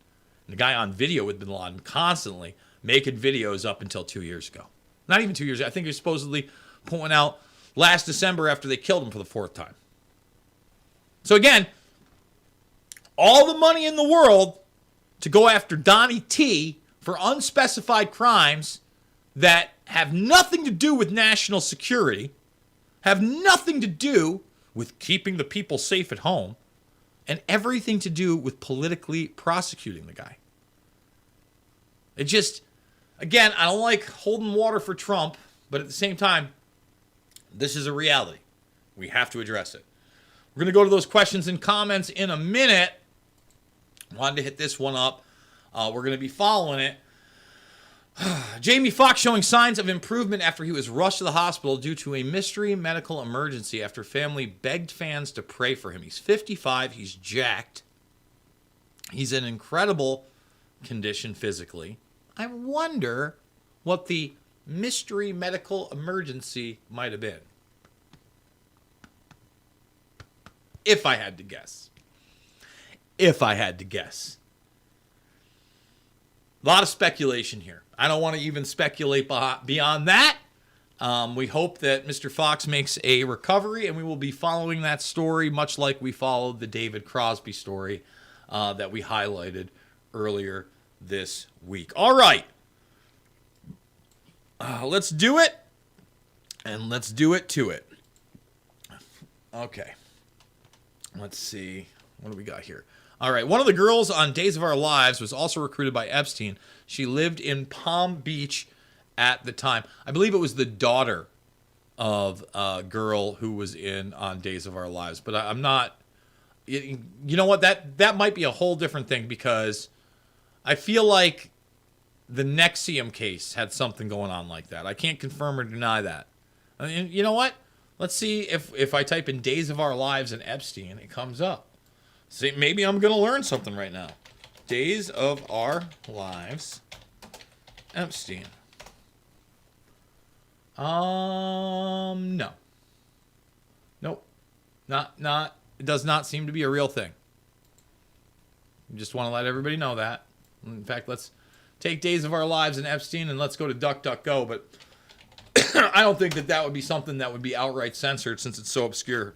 and the guy on video with bin Laden constantly making videos up until 2 years ago. Not even 2 years ago. I think he was supposedly pulling out last December after they killed him for the 4th time. So again, all the money in the world to go after Donnie T for unspecified crimes that have nothing to do with national security, have nothing to do with keeping the people safe at home, and everything to do with politically prosecuting the guy. It just, again, I don't like holding water for Trump, but at the same time, this is a reality. We have to address it. We're going to go to those questions and comments in a minute. Wanted to hit this one up. We're going to be following it. Jamie Foxx showing signs of improvement after he was rushed to the hospital due to a mystery medical emergency after family begged fans to pray for him. He's 55. He's jacked. He's in incredible condition physically. I wonder what the mystery medical emergency might have been. If I had to guess. A lot of speculation here. I don't want to even speculate beyond that. We hope that Mr. Fox makes a recovery, and we will be following that story much like we followed the David Crosby story that we highlighted earlier this week. All right. Let's do it, and let's do it to it. Okay. Let's see. What do we got here? All right. One of the girls on Days of Our Lives was also recruited by Epstein. She lived in Palm Beach at the time. I believe it was the daughter of a girl who was on Days of Our Lives. But I'm not... You know what? That might be a whole different thing, because I feel like the NXIVM case had something going on like that. I can't confirm or deny that. I mean, you know what? Let's see if I type in Days of Our Lives and Epstein, it comes up. See, maybe I'm going to learn something right now. Days of Our Lives, Epstein. No. Nope. Not. It does not seem to be a real thing. Just want to let everybody know that. In fact, let's take Days of Our Lives and Epstein and let's go to DuckDuckGo, but I don't think that would be something that would be outright censored since it's so obscure.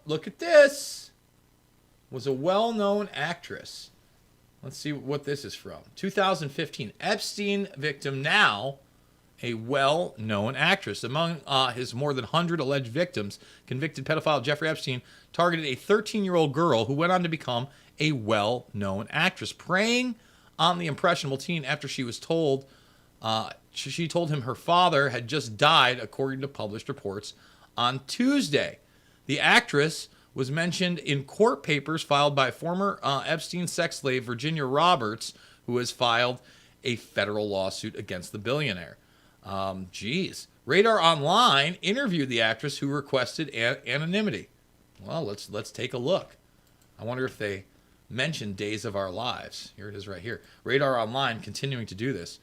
Look at this. Was a well-known actress. Let's see what this is from. 2015. Epstein victim, now a well-known actress. Among his more than 100 alleged victims, convicted pedophile Jeffrey Epstein targeted a 13-year-old girl who went on to become a well-known actress, preying on the impressionable teen after she was told she told him her father had just died, according to published reports on Tuesday. The actress was mentioned in court papers filed by former Epstein sex slave Virginia Roberts, who has filed a federal lawsuit against the billionaire. Radar Online interviewed the actress, who requested anonymity. Well, let's take a look. I wonder if they mentioned Days of Our Lives. Here it is right here. Radar Online continuing to do this.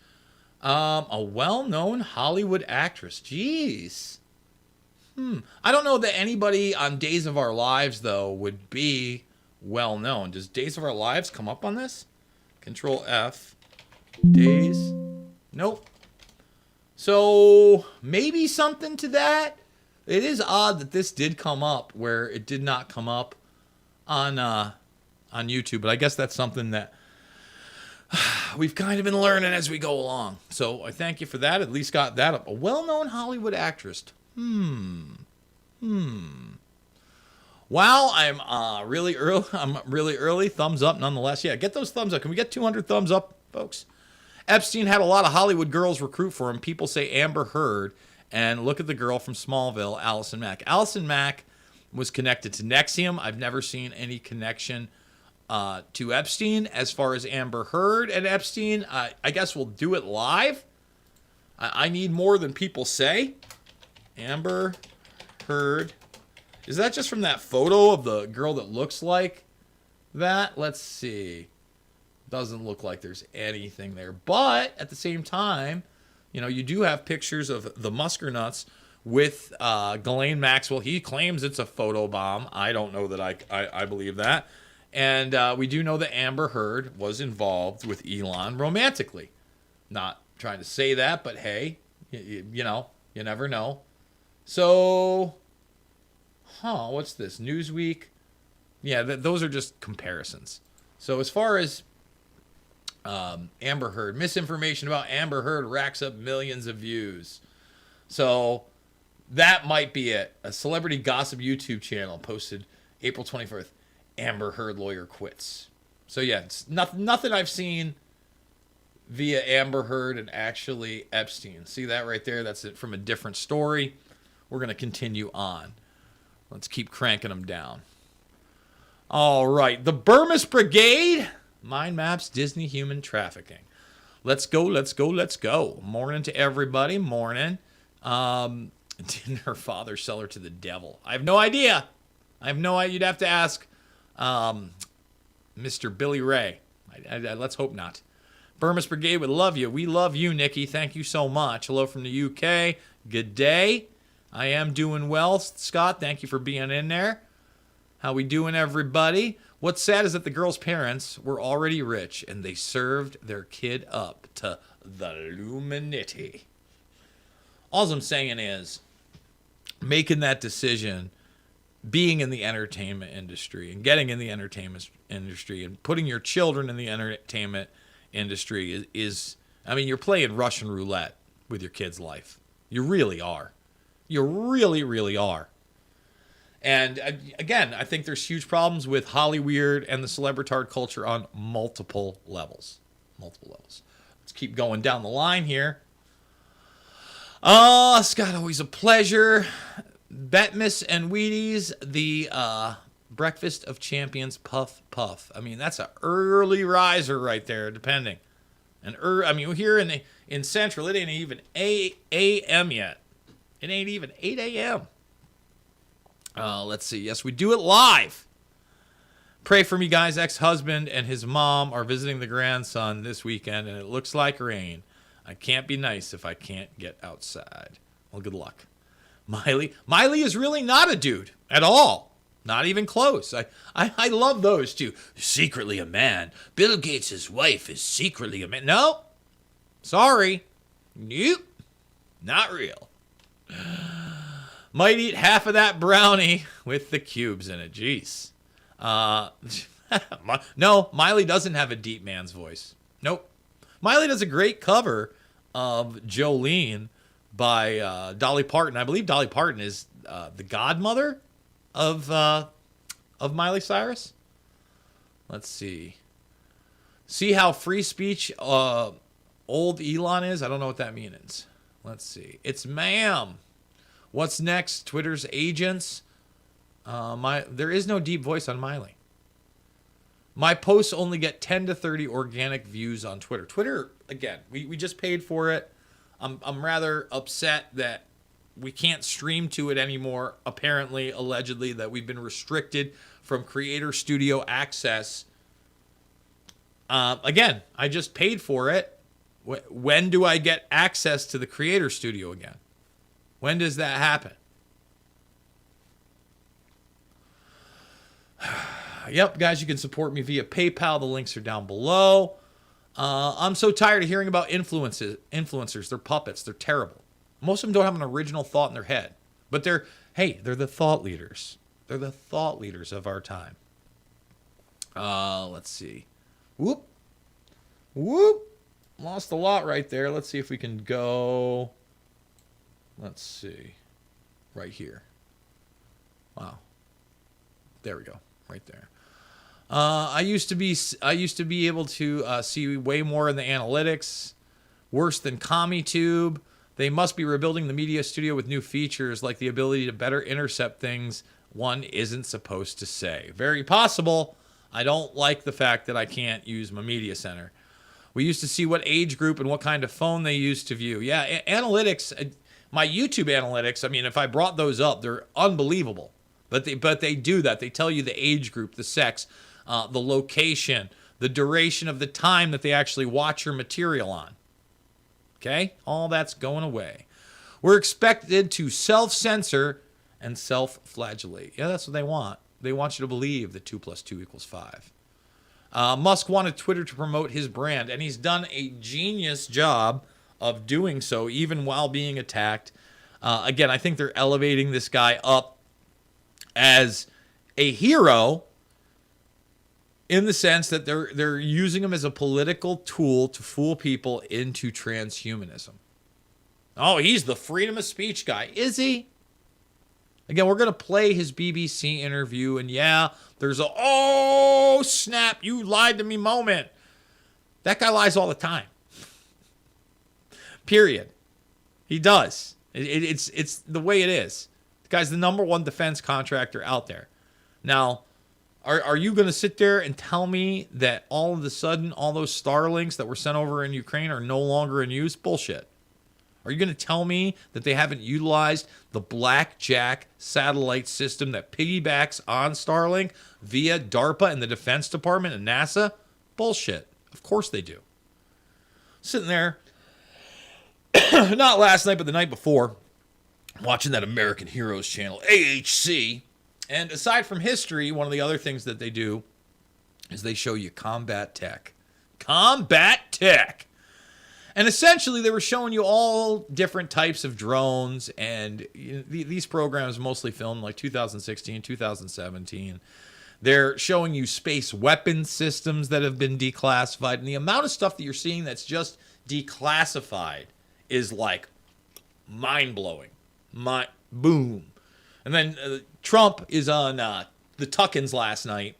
A well-known Hollywood actress. Jeez. I don't know that anybody on Days of Our Lives, though, would be well-known. Does Days of Our Lives come up on this? Control F. Days. Nope. So maybe something to that. It is odd that this did come up where it did not come up on YouTube, but I guess that's something that we've kind of been learning as we go along. So I thank you for that. At least got that up. A well-known Hollywood actress. Wow, I'm really early. I'm really early. Thumbs up, nonetheless. Yeah, get those thumbs up. Can we get 200 thumbs up, folks? Epstein had a lot of Hollywood girls recruit for him. People say Amber Heard. And look at the girl from Smallville, Allison Mack. Allison Mack was connected to Nexium. I've never seen any connection to Epstein. As far as Amber Heard and Epstein, I guess we'll do it live. I need more than people say. Amber Heard. Is that just from that photo of the girl that looks like that? Let's see. Doesn't look like there's anything there. But at the same time, you know, you do have pictures of the Muskernuts with Ghislaine Maxwell. He claims it's a photo bomb. I don't know that I believe that. And we do know that Amber Heard was involved with Elon romantically. Not trying to say that, but hey, you know, you never know. So, what's this? Newsweek? Yeah, those are just comparisons. So as far as Amber Heard, misinformation about Amber Heard racks up millions of views. So that might be it. A celebrity gossip YouTube channel posted April 24th. Amber Heard lawyer quits. So yeah, it's nothing I've seen via Amber Heard and actually Epstein. See that right there? That's it from a different story. We're going to continue on. Let's keep cranking them down. All right. The Bermas Brigade. Mind maps Disney human trafficking. Let's go, let's go, let's go. Morning to everybody. Morning. Didn't her father sell her to the devil? I have no idea. You'd have to ask Mr. Billy Ray. Let's hope not. Bermas Brigade would love you. We love you, Nikki. Thank you so much. Hello from the UK. Good day. I am doing well, Scott. Thank you for being in there. How we doing, everybody? What's sad is that the girl's parents were already rich and they served their kid up to the Illuminati. All I'm saying is making that decision, being in the entertainment industry and getting in the entertainment industry and putting your children in the entertainment industry is I mean, you're playing Russian roulette with your kid's life. You really are. You really, really are. And again, I think there's huge problems with Hollyweird and the celebritard culture on multiple levels. Let's keep going down the line here. Scott, always a pleasure. Betmas and Wheaties, the Breakfast of Champions Puff Puff. I mean, that's an early riser right there, depending. I mean, here in Central, it ain't even 8 a.m. yet. It ain't even 8 a.m. Let's see. Yes, we do it live. Pray for me, guys. Ex-husband and his mom are visiting the grandson this weekend, and it looks like rain. I can't be nice if I can't get outside. Well, good luck. Miley is really not a dude at all. Not even close. I love those two. Secretly a man. Bill Gates' wife is secretly a man. No. Sorry. Nope. Not real. Might eat half of that brownie with the cubes in it. Jeez. No, Miley doesn't have a deep man's voice. Nope. Miley does a great cover of Jolene by Dolly Parton. I believe Dolly Parton is the godmother of Miley Cyrus. Let's see. See how free speech old Elon is? I don't know what that means. Let's see. It's ma'am. What's next? Twitter's agents. There is no deep voice on Miley. My posts only get 10 to 30 organic views on Twitter. Twitter, again, we just paid for it. I'm rather upset that we can't stream to it anymore. Apparently, allegedly, that we've been restricted from Creator Studio access Again, I just paid for it. When do I get access to the Creator Studio again? When does that happen? Yep, guys, you can support me via PayPal. The links are down below. I'm so tired of hearing about influencers. They're puppets. They're terrible. Most of them don't have an original thought in their head. But they're the thought leaders. They're the thought leaders of our time. Let's see. Whoop. Lost a lot right there. Let's see if we can go. Let's see. Right here. Wow. There we go. Right there. I used to be able to see way more in the analytics. Worse than CommiTube. They must be rebuilding the media studio with new features like the ability to better intercept things one isn't supposed to say. Very possible. I don't like the fact that I can't use my media center. We used to see what age group and what kind of phone they used to view. Yeah, analytics, my YouTube analytics, I mean, if I brought those up, they're unbelievable. But they do that. They tell you the age group, the sex, the location, the duration of the time that they actually watch your material on. Okay? All that's going away. We're expected to self-censor and self-flagellate. Yeah, that's what they want. They want you to believe that 2 + 2 = 5. Musk wanted Twitter to promote his brand, and he's done a genius job of doing so, even while being attacked. Again, I think they're elevating this guy up as a hero in the sense that they're using him as a political tool to fool people into transhumanism. Oh, he's the freedom of speech guy. Is he? Again, we're going to play his BBC interview, and yeah, there's a, oh, snap, you lied to me moment. That guy lies all the time. Period. He does. It's the way it is. The guy's the #1 defense contractor out there. Now, are you going to sit there and tell me that all of a sudden all those Starlinks that were sent over in Ukraine are no longer in use? Bullshit. Are you going to tell me that they haven't utilized the Blackjack satellite system that piggybacks on Starlink via DARPA and the Defense Department and NASA? Bullshit. Of course they do. Sitting there, not last night, but the night before, watching that American Heroes channel, AHC. And aside from history, one of the other things that they do is they show you combat tech. Combat tech! And essentially, they were showing you all different types of drones, and these programs mostly filmed like 2016, 2017. They're showing you space weapon systems that have been declassified, and the amount of stuff that you're seeing that's just declassified is like mind-blowing. Boom. And then Trump is on the Tuckins last night,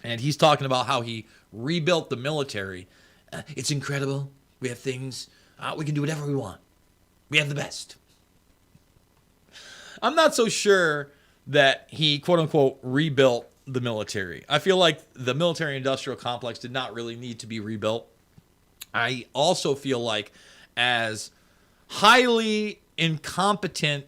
and he's talking about how he rebuilt the military. It's incredible. We have things. We can do whatever we want. We have the best. I'm not so sure that he, quote unquote, rebuilt the military. I feel like the military industrial complex did not really need to be rebuilt. I also feel like as highly incompetent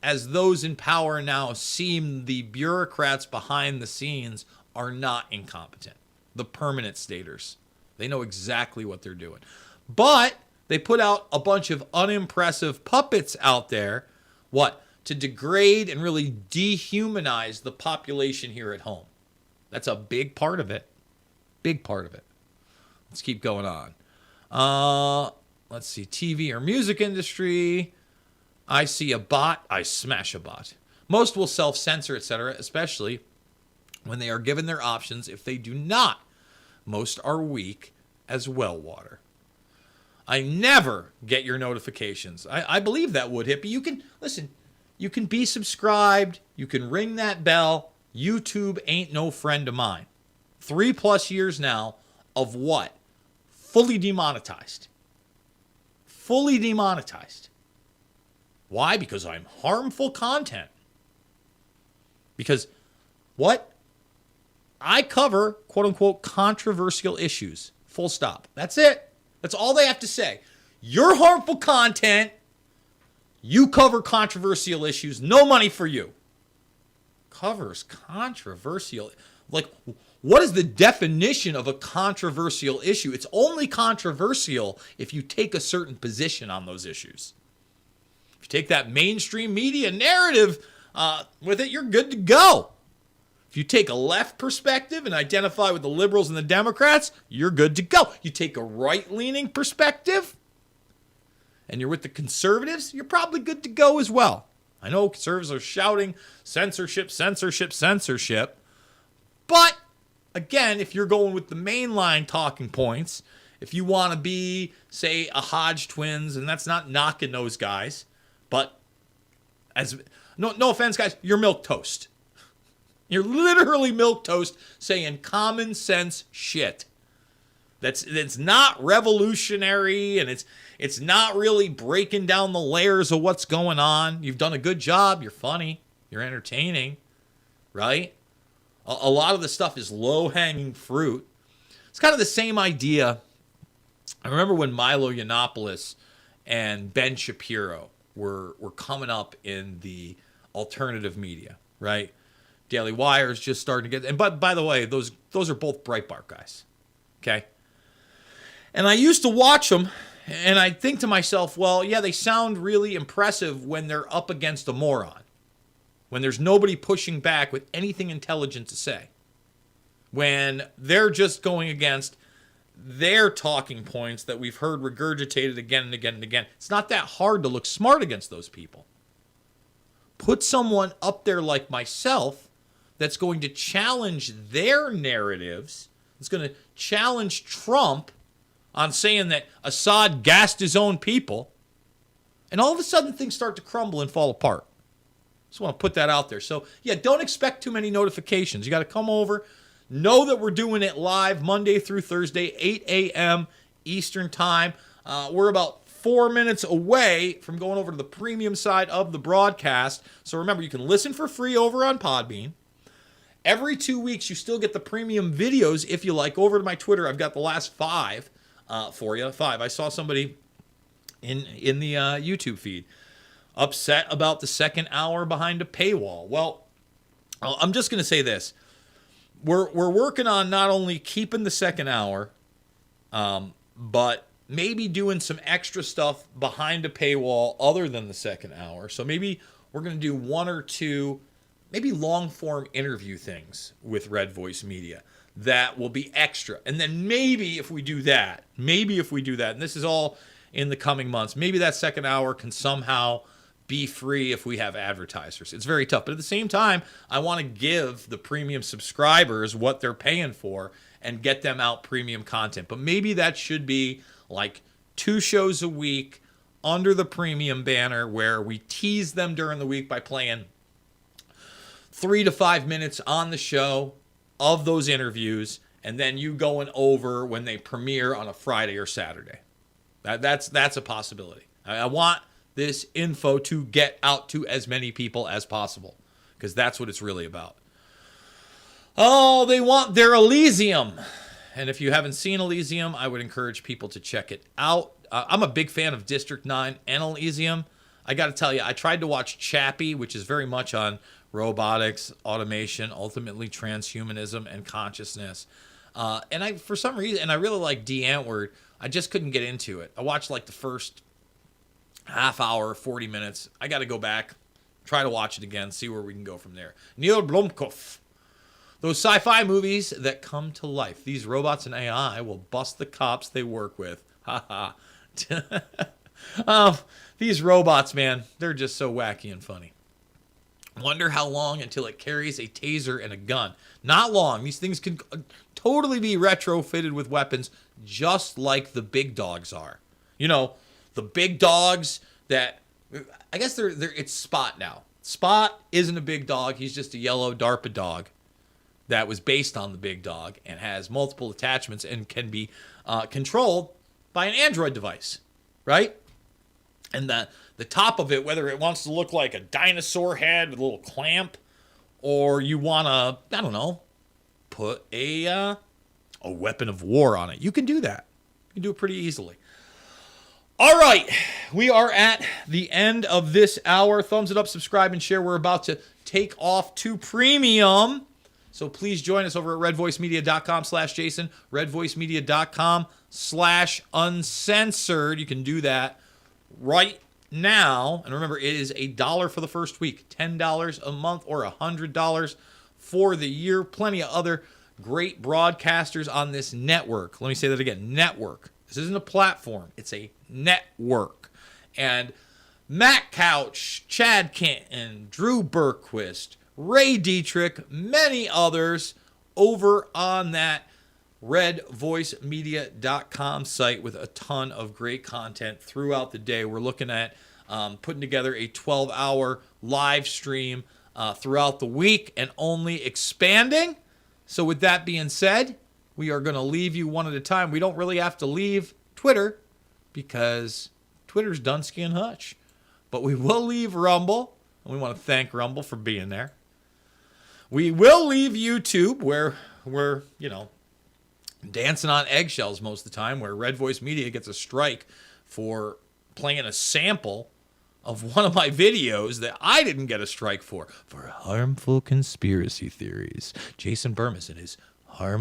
as those in power now seem, the bureaucrats behind the scenes are not incompetent. The permanent staters. They know exactly what they're doing. But they put out a bunch of unimpressive puppets out there. What? To degrade and really dehumanize the population here at home. That's a big part of it. Big part of it. Let's keep going on. Let's see. TV or music industry. I see a bot, I smash a bot. Most will self-censor, etc., especially when they are given their options. If they do not, most are weak as well water. I never get your notifications. I believe that would hit, but you can, listen, you can be subscribed, you can ring that bell. YouTube ain't no friend of mine. 3+ years now of what? Fully demonetized. Fully demonetized. Why? Because I'm harmful content. Because what? I cover, quote unquote, controversial issues. Full stop. That's it. That's all they have to say. You're harmful content. You cover controversial issues. No money for you. Covers controversial. Like, what is the definition of a controversial issue? It's only controversial if you take a certain position on those issues. If you take that mainstream media narrative with it, you're good to go. If you take a left perspective and identify with the liberals and the Democrats, you're good to go. You take a right-leaning perspective and you're with the conservatives, you're probably good to go as well. I know conservatives are shouting censorship, censorship, censorship. But, again, if you're going with the mainline talking points, if you want to be, say, a Hodge twins, and that's not knocking those guys, but no offense, guys, you're milk toast. You're literally milk toast saying common sense shit. That's not revolutionary, and it's not really breaking down the layers of what's going on. You've done a good job. You're funny. You're entertaining, right? A lot of the stuff is low-hanging fruit. It's kind of the same idea. I remember when Milo Yiannopoulos and Ben Shapiro were coming up in the alternative media, right? Daily Wire is just starting to get... And by the way, those are both Breitbart guys, okay? And I used to watch them, and I think to myself, well, yeah, they sound really impressive when they're up against a moron. When there's nobody pushing back with anything intelligent to say. When they're just going against their talking points that we've heard regurgitated again and again and again. It's not that hard to look smart against those people. Put someone up there like myself that's going to challenge their narratives. It's going to challenge Trump on saying that Assad gassed his own people. And all of a sudden things start to crumble and fall apart. Just want to put that out there. So, yeah, don't expect too many notifications. You got to come over. Know that we're doing it live Monday through Thursday, 8 a.m. Eastern Time. We're about 4 minutes away from going over to the premium side of the broadcast. So remember, you can listen for free over on Podbean. Every 2 weeks, you still get the premium videos if you like. Over to my Twitter, I've got the last 5 for you. 5. I saw somebody in the YouTube feed upset about the second hour behind a paywall. Well, I'm just going to say this. We're working on not only keeping the second hour, but maybe doing some extra stuff behind a paywall other than the second hour. So maybe we're going to do 1 or 2, maybe long-form interview things with Red Voice Media that will be extra. And then maybe if we do that, and this is all in the coming months, maybe that second hour can somehow be free if we have advertisers. It's very tough. But at the same time, I want to give the premium subscribers what they're paying for and get them out premium content. But maybe that should be like 2 shows a week under the premium banner where we tease them during the week by playing 3 to 5 minutes on the show of those interviews, and then you going over when they premiere on a Friday or Saturday. That's a possibility. I want this info to get out to as many people as possible, because that's what it's really about. Oh, they want their Elysium. And if you haven't seen Elysium, I would encourage people to check it out. I'm a big fan of District 9 and Elysium. I got to tell you, I tried to watch Chappie, which is very much on robotics, automation, ultimately transhumanism, and consciousness. And for some reason, and I really like Dee Antwoord, I just couldn't get into it. I watched like the first half hour, 40 minutes. I got to go back, try to watch it again, see where we can go from there. Neil Blomkamp. Those sci-fi movies that come to life. These robots and AI will bust the cops they work with. Ha ha. These robots, man, they're just so wacky and funny. Wonder how long until it carries a taser and a gun. Not long. These things can totally be retrofitted with weapons just like the big dogs are. You know, the big dogs that, I guess it's Spot now. Spot isn't a big dog. He's just a yellow DARPA dog that was based on the big dog and has multiple attachments and can be controlled by an Android device, right? And the top of it, whether it wants to look like a dinosaur head with a little clamp, or you want to, I don't know, put a weapon of war on it, you can do that. You can do it pretty easily. All right, we are at the end of this hour. Thumbs it up, subscribe, and share. We're about to take off to premium. So please join us over at redvoicemedia.com/Jason, redvoicemedia.com/uncensored. You can do that right now. And remember, it is $1 for the first week, $10 a month, or $100 for the year. Plenty of other great broadcasters on this network. Let me say that again, network. This isn't a platform, it's a network. And Matt Couch, Chad Canton, Drew Berquist, Ray Dietrich, many others over on that redvoicemedia.com site with a ton of great content throughout the day. We're looking at putting together a 12-hour live stream throughout the week and only expanding. So with that being said, we are going to leave you one at a time. We don't really have to leave Twitter because Twitter's Dunsky and Hutch. But we will leave Rumble, and we want to thank Rumble for being there. We will leave YouTube, where we're, dancing on eggshells most of the time, where Red Voice Media gets a strike for playing a sample of one of my videos that I didn't get a strike for harmful conspiracy theories. Jason Bermas and his harmful